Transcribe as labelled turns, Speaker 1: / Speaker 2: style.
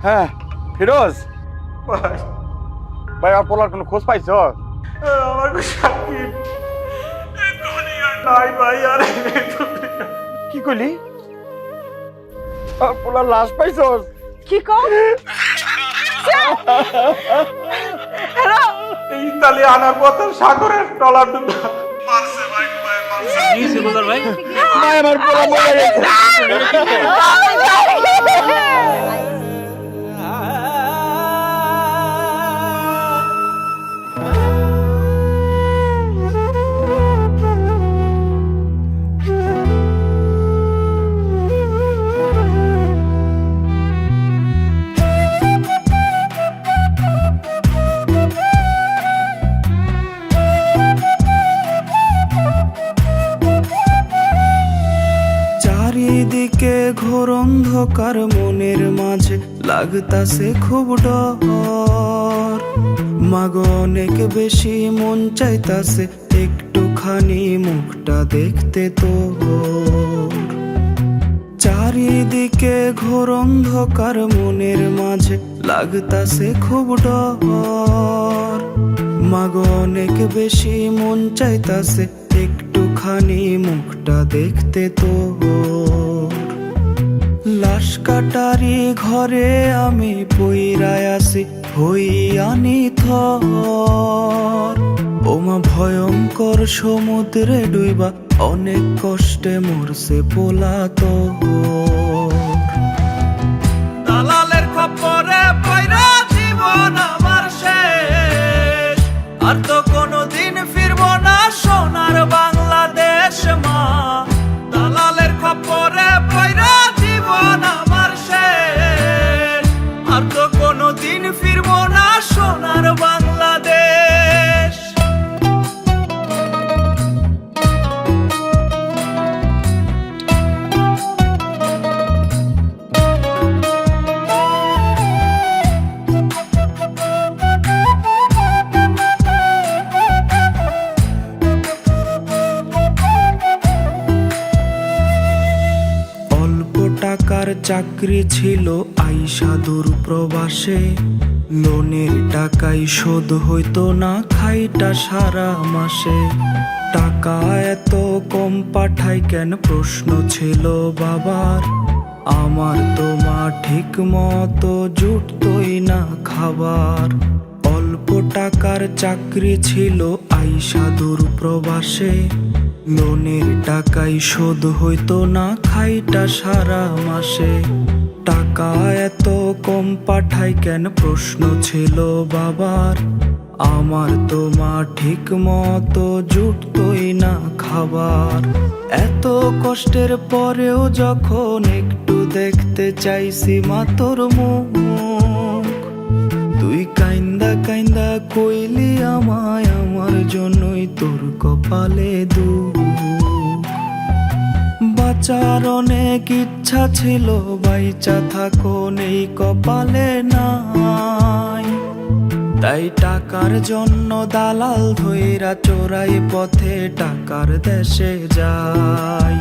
Speaker 1: হ্যাঁ ফিরোজ
Speaker 2: ভাই
Speaker 1: ভাই আর পোলার কোনো খোঁজ পাইছ?
Speaker 2: আমার সাকিব এই দুনিয়া নাই ভাই, আর এই দুনিয়া।
Speaker 1: কি কইলি? আর পোলার লাশ পাইছস?
Speaker 3: কি কও?
Speaker 2: এই ইতালি আনার পথে সাগরের টলার ডুবা মারছে ভাই, ভাই মারছে।
Speaker 4: কি সুন্দর ভাই,
Speaker 1: ভাই আমার পোলা মরে গেছে।
Speaker 5: চারিদিকে ঘোর অন্ধকার, মনের মাঝে লাগতাছে খুব ডর। মাগো অনেক বেশি মন চাইতাছে একটুখানি মুখটা দেখতে তোর। চারিদিকে ঘোর অন্ধকার, মনের মাঝে লাগতাছে খুব ডর। মাগো অনেক বেশি মন চাইতাছে একটুখানি মুখটা দেখতে তোর। লাশ কাটারি ঘরে আমি পইরায় আসি হইয়ানি থর। ওমা ভয়ঙ্কর সমুদ্রে ডুইবা অনেক কষ্টে মরছে পোলা তোর। দালালের খপ্পরে পয়রা জীবন আমার শেষ, আর তো কোনোদিন ফিরবো না সোনার বাংলাদেশ মা। দালালের খপ্পরে পয়রা জীবন আমার শেষ, আর তো কোনোদিন ফিরবো না সোনার বাংলাদেশ। টাকার চাকরি ছিল আইসা দূর প্রবাসে, লোনের টাকাই শোধ হইতো না খাইটা সারা মাসে। টাকা এত কম পাঠাই কেন প্রশ্ন ছিল বাবার, আমার তো মা ঠিক মতো জুটতোই না খাবার। অল্প টাকার চাকরি ছিল আইসা দূর প্রবাসে, লোনের টাকাই শোধ হইতো না খাইটা সারা মাসে। টাকা এত কম পাঠাই কেন প্রশ্ন ছিল বাবার, আমার তো মা ঠিক মতো জুটতোই না খাবার। এত কষ্টের পরেও যখন একটু দেখতে চাইছি মা তোর মুখ, তুই কাইন্দা কাইন্দা কইলি আমায় আমার জন্যই তোর কপালে দুঃখ। বাঁচার অনেক ইচ্ছা ছিল বাইচা থাকো নেই কপালে নাই, তাই টাকার জন্য দালাল ধইরা চোরাই পথে টাকার দেশে যাই।